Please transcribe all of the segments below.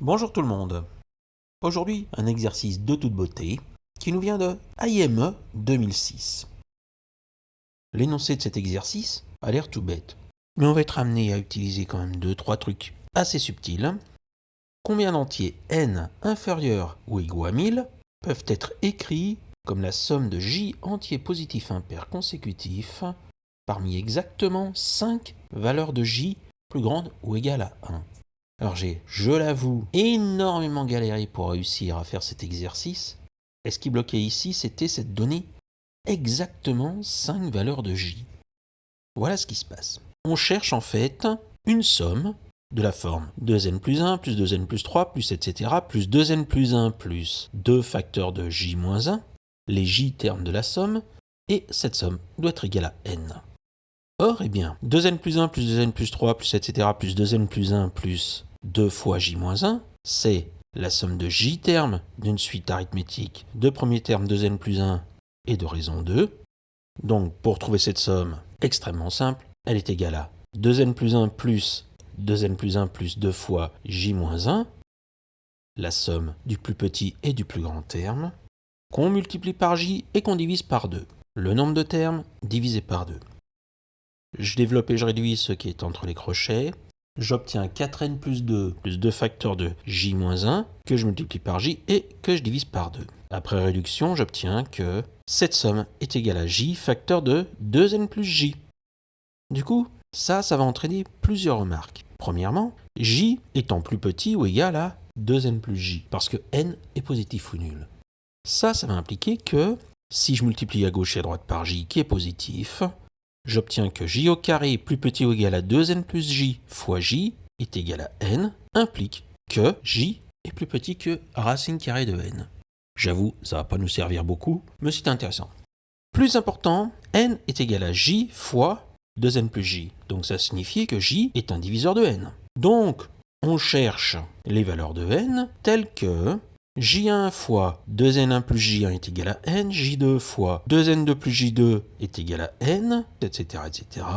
Bonjour tout le monde. Aujourd'hui, un exercice de toute beauté qui nous vient de IME 2006. L'énoncé de cet exercice a l'air tout bête, mais on va être amené à utiliser quand même 2-3 trucs assez subtils. Combien d'entiers n inférieurs ou égaux à 1000 peuvent être écrits comme la somme de j entiers positifs impairs consécutifs parmi exactement 5 valeurs de j plus grandes ou égales à 1. Alors j'ai, je l'avoue, énormément galéré pour réussir à faire cet exercice. Et ce qui bloquait ici, c'était cette donnée exactement 5 valeurs de j. Voilà ce qui se passe. On cherche en fait une somme de la forme 2n plus 1 plus 2n plus 3 plus etc. plus 2n plus 1 plus 2 facteurs de j moins 1, les j termes de la somme, et cette somme doit être égale à n. Or, eh bien, 2n plus 1 plus 2n plus 3 plus etc. plus 2n plus 1 plus 2 fois j moins 1, c'est la somme de j termes d'une suite arithmétique de premier terme 2n plus 1 et de raison 2. Donc, pour trouver cette somme extrêmement simple, elle est égale à 2n plus 1 plus 2n plus 1 plus 2 fois j moins 1, la somme du plus petit et du plus grand terme, qu'on multiplie par j et qu'on divise par 2. Le nombre de termes divisé par 2. Je développe et je réduis ce qui est entre les crochets. J'obtiens 4n plus 2 facteurs de j moins 1 que je multiplie par j et que je divise par 2. Après réduction, j'obtiens que cette somme est égale à j facteur de 2n plus j. Du coup, ça va entraîner plusieurs remarques. Premièrement, j étant plus petit ou égal à 2n plus j, parce que n est positif ou nul. Ça va impliquer que si je multiplie à gauche et à droite par j qui est positif, j'obtiens que j au carré plus petit ou égal à 2n plus j fois j est égal à n, implique que j est plus petit que racine carrée de n. J'avoue, ça va pas nous servir beaucoup, mais c'est intéressant. Plus important, n est égal à j fois 2n plus j. Donc ça signifie que j est un diviseur de n. Donc, on cherche les valeurs de n telles que j1 fois 2n1 plus j1 est égal à n, j2 fois 2n2 plus j2 est égal à n, etc., etc.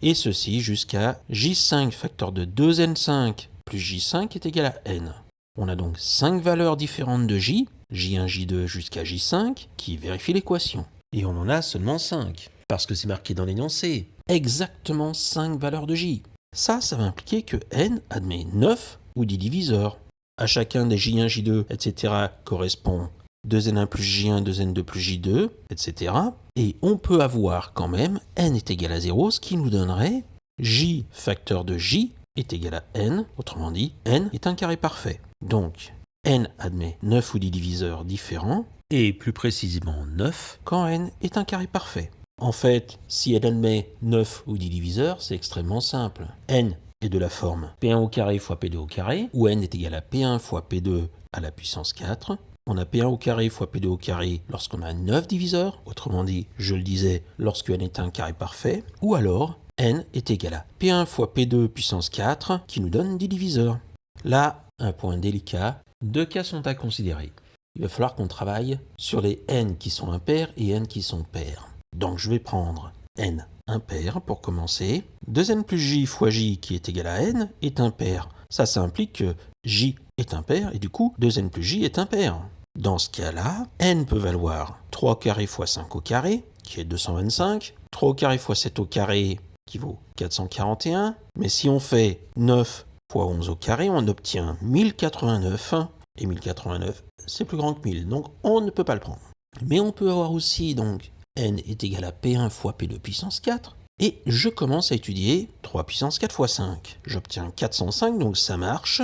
Et ceci jusqu'à j5 facteur de 2n5 plus j5 est égal à n. On a donc 5 valeurs différentes de j, j1, j2 jusqu'à j5, qui vérifient l'équation. Et on en a seulement 5, parce que c'est marqué dans l'énoncé. Exactement 5 valeurs de j. Ça va impliquer que n admet 9 ou 10 diviseurs. À chacun des j1, j2, etc. correspond 2n1 plus j1, 2n2 plus j2, etc. Et on peut avoir quand même n est égal à 0, ce qui nous donnerait j facteur de j est égal à n, autrement dit, n est un carré parfait. Donc, n admet 9 ou 10 diviseurs différents, et plus précisément 9 quand n est un carré parfait. En fait, si n admet 9 ou 10 diviseurs, c'est extrêmement simple. N est de la forme P1 au carré fois P2 au carré, où n est égal à P1 fois P2 à la puissance 4. On a P1 au carré fois P2 au carré lorsqu'on a 9 diviseurs, autrement dit, je le disais, lorsque n est un carré parfait, ou alors n est égal à P1 fois P2 puissance 4, qui nous donne 10 diviseurs. Là, un point délicat, 2 cas sont à considérer. Il va falloir qu'on travaille sur les n qui sont impairs et n qui sont pairs. Donc je vais prendre n impair pour commencer. 2n plus j fois j qui est égal à n est impair. Ça implique que j est impair et du coup 2n plus j est impair. Dans ce cas-là, n peut valoir 3 au carré fois 5 au carré, qui est 225, 3 au carré fois 7 au carré, qui vaut 441, mais si on fait 9 fois 11 au carré, on obtient 1089, et 1089, c'est plus grand que 1000, donc on ne peut pas le prendre. Mais on peut avoir aussi, donc, n est égal à P1 fois P2 puissance 4, et je commence à étudier 3 puissance 4 fois 5. J'obtiens 405, donc ça marche.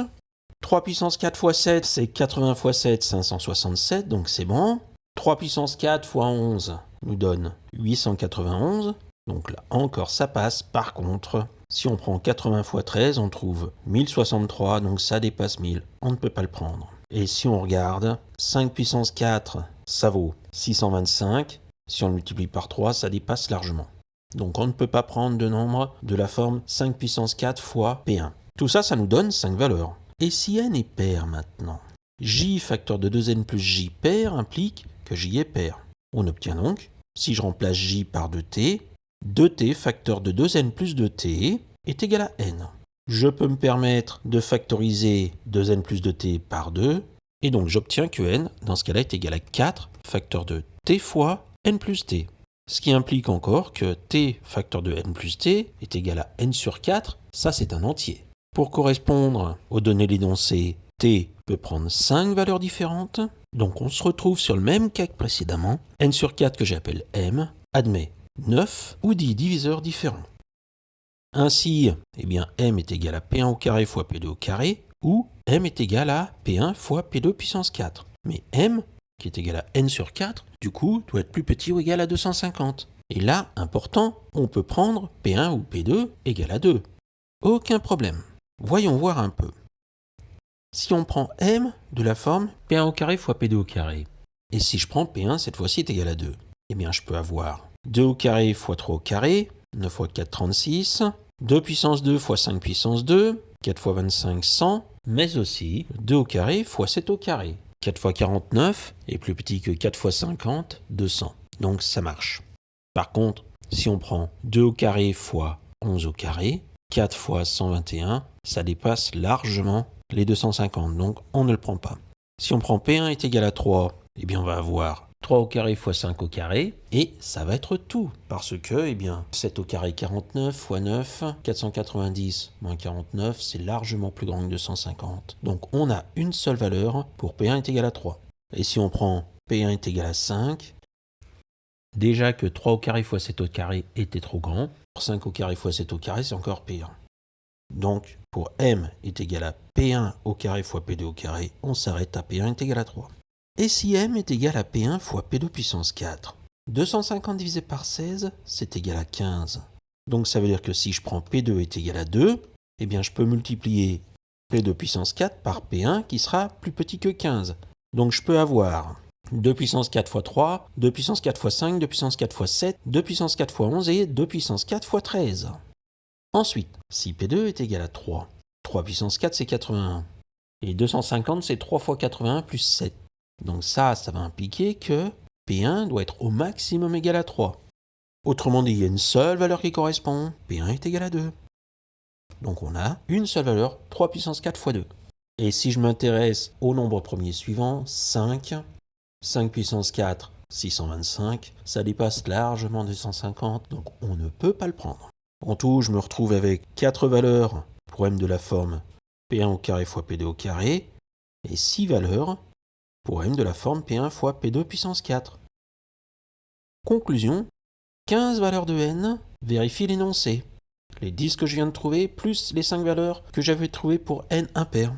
3 puissance 4 fois 7, c'est 80 fois 7, 567, donc c'est bon. 3 puissance 4 fois 11 nous donne 891, donc là encore ça passe. Par contre, si on prend 80 fois 13, on trouve 1063, donc ça dépasse 1000, on ne peut pas le prendre. Et si on regarde, 5 puissance 4, ça vaut 625, si on le multiplie par 3, ça dépasse largement. Donc on ne peut pas prendre de nombre de la forme 5 puissance 4 fois P1. Tout ça, ça nous donne 5 valeurs. Et si n est pair maintenant, j facteur de 2n plus j pair implique que j est pair. On obtient donc, si je remplace j par 2t, 2t facteur de 2n plus 2t est égal à n. je peux me permettre de factoriser 2n plus 2t par 2, et donc j'obtiens que n, dans ce cas-là, est égal à 4 facteur de t fois n plus t. Ce qui implique encore que t facteur de n plus t est égal à n sur 4, ça c'est un entier. Pour correspondre aux données de l'énoncé, t peut prendre 5 valeurs différentes, donc on se retrouve sur le même cas que précédemment. N sur 4 que j'appelle m admet 9 ou 10 diviseurs différents. Ainsi, eh bien, m est égal à p1 au carré fois p2 au carré, ou m est égal à p1 fois p2 puissance 4. Mais m, qui est égal à n sur 4, du coup, doit être plus petit ou égal à 250. Et là, important, on peut prendre p1 ou p2 égal à 2. Aucun problème. Voyons voir un peu. Si on prend m de la forme p1 au carré fois p2 au carré, et si je prends p1, cette fois-ci est égal à 2, eh bien je peux avoir 2 au carré fois 3 au carré, 9 fois 4, 36, 2 puissance 2 fois 5 puissance 2, 4 fois 25, 100, mais aussi 2 au carré fois 7 au carré. 4 fois 49 est plus petit que 4 fois 50, 200. Donc ça marche. Par contre, si on prend 2 au carré fois 11 au carré, 4 fois 121, ça dépasse largement les 250, donc on ne le prend pas. Si on prend P1 est égal à 3, eh bien on va avoir 3 au carré fois 5 au carré, et ça va être tout. Parce que, eh bien, 7 au carré 49 fois 9, 490 moins 49, c'est largement plus grand que 250. Donc on a une seule valeur pour P1 est égal à 3. Et si on prend P1 est égal à 5, déjà que 3 au carré fois 7 au carré était trop grand, 5 au carré fois 7 au carré, c'est encore P1. Donc, pour m est égal à P1 au carré fois P2 au carré, on s'arrête à P1 est égal à 3. Et si m est égal à P1 fois P2 puissance 4, 250 divisé par 16, c'est égal à 15. Donc ça veut dire que si je prends P2 est égal à 2, eh bien je peux multiplier P2 puissance 4 par P1 qui sera plus petit que 15. Donc je peux avoir 2 puissance 4 fois 3, 2 puissance 4 fois 5, 2 puissance 4 fois 7, 2 puissance 4 fois 11 et 2 puissance 4 fois 13. Ensuite, si P2 est égal à 3, 3 puissance 4 c'est 81. Et 250 c'est 3 fois 81 plus 7. Donc ça va impliquer que P1 doit être au maximum égal à 3. Autrement dit, il y a une seule valeur qui correspond, P1 est égal à 2. Donc on a une seule valeur, 3 puissance 4 fois 2. Et si je m'intéresse au nombre premier suivant, 5, 5 puissance 4, 625, ça dépasse largement 250, donc on ne peut pas le prendre. En tout, je me retrouve avec 4 valeurs pour m de la forme P1 au carré fois P2 au carré, et 6 valeurs pour m de la forme P1 fois P2 puissance 4. Conclusion, 15 valeurs de n, vérifie l'énoncé. Les 10 que je viens de trouver, plus les 5 valeurs que j'avais trouvées pour n impair.